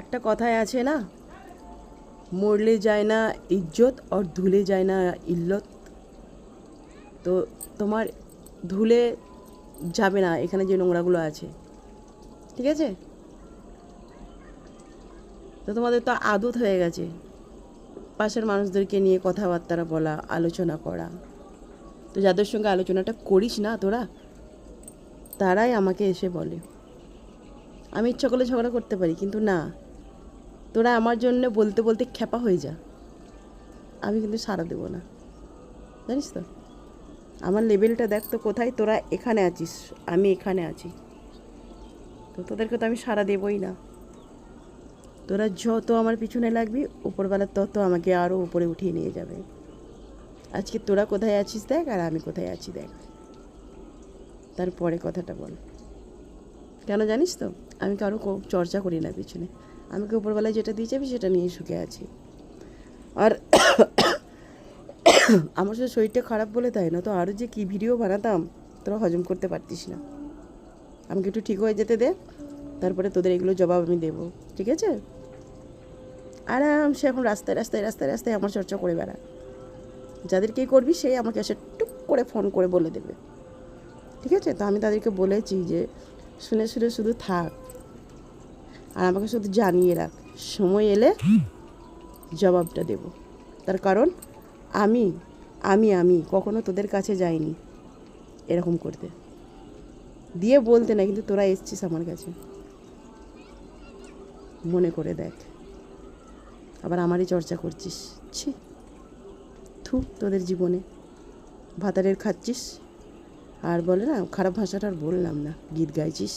একটা কথায় আছে না, মরলে যায় না ইজ্জত আর ধুলে যায় না ইল্লত। তো তোমার ধুলে যাবে না এখানে যে নোংরাগুলো আছে, ঠিক আছে? তো তোমাদের তো আদত হয়ে গেছে পাশের মানুষদেরকে নিয়ে কথাবার্তা বলা, আলোচনা করা। তো যাদের সঙ্গে আলোচনাটা করিস না তোরা, তারাই আমাকে এসে বলে। আমি ইচ্ছা করলে ঝগড়া করতে পারি, কিন্তু না, তোরা আমার জন্য বলতে বলতে খ্যাপা হয়ে যা, আমি কিন্তু সাড়া দেবো না, জানিস তো? আমার লেভেলটা দেখ তো কোথায়, তোরা এখানে আছিস, আমি এখানে আছি, তো তোদেরকে তো আমি সাড়া দেবই না। তোরা যত আমার পিছনে লাগবি, উপরবেলা তত আমাকে আরও উপরে উঠিয়ে নিয়ে যাবে। আজকে তোরা কোথায় আছিস দেখ, আর আমি কোথায় আছি দেখ, তারপরে কথাটা বল। কেন জানিস তো, আমি কারো চর্চা করি না পিছনে। আমাকে উপরবেলায় যেটা দিয়ে যাবি সেটা নিয়ে সুখে আছি। আর আমার সাথে শরীরটা খারাপ বলে তাই না তো আরও যে কী ভিডিও বানাতাম, তোরা হজম করতে পারতিস না। আমাকে একটু ঠিক হয়ে যেতে দে, তারপরে তোদের এগুলো জবাব আমি দেবো, ঠিক আছে? আরামসে এখন রাস্তায় রাস্তায় রাস্তায় রাস্তায় আমার চর্চা করে বেড়া। যাদেরকেই করবি সেই আমাকে এসে টুক করে ফোন করে বলে দেবে, ঠিক আছে? তো আমি তাদেরকে বলেছি যে শুনে শুনে শুধু থাক, আর আমাকে শুধু জানিয়ে রাখ, সময় এলে জবাবটা দেব। তার কারণ আমি আমি আমি কখনো তোদের কাছে যাইনি এরকম করতে, দিয়ে বলতে না, কিন্তু তোরা এসছিস আমার কাছে, মনে করে দেখ, আবার আমারই চর্চা করছিস। ছি, থু তোদের জীবনে, ভাতারের খাচ্ছিস, আর বলে না, খারাপ ভাষাটা আর বললাম না, গীত গাইছিস।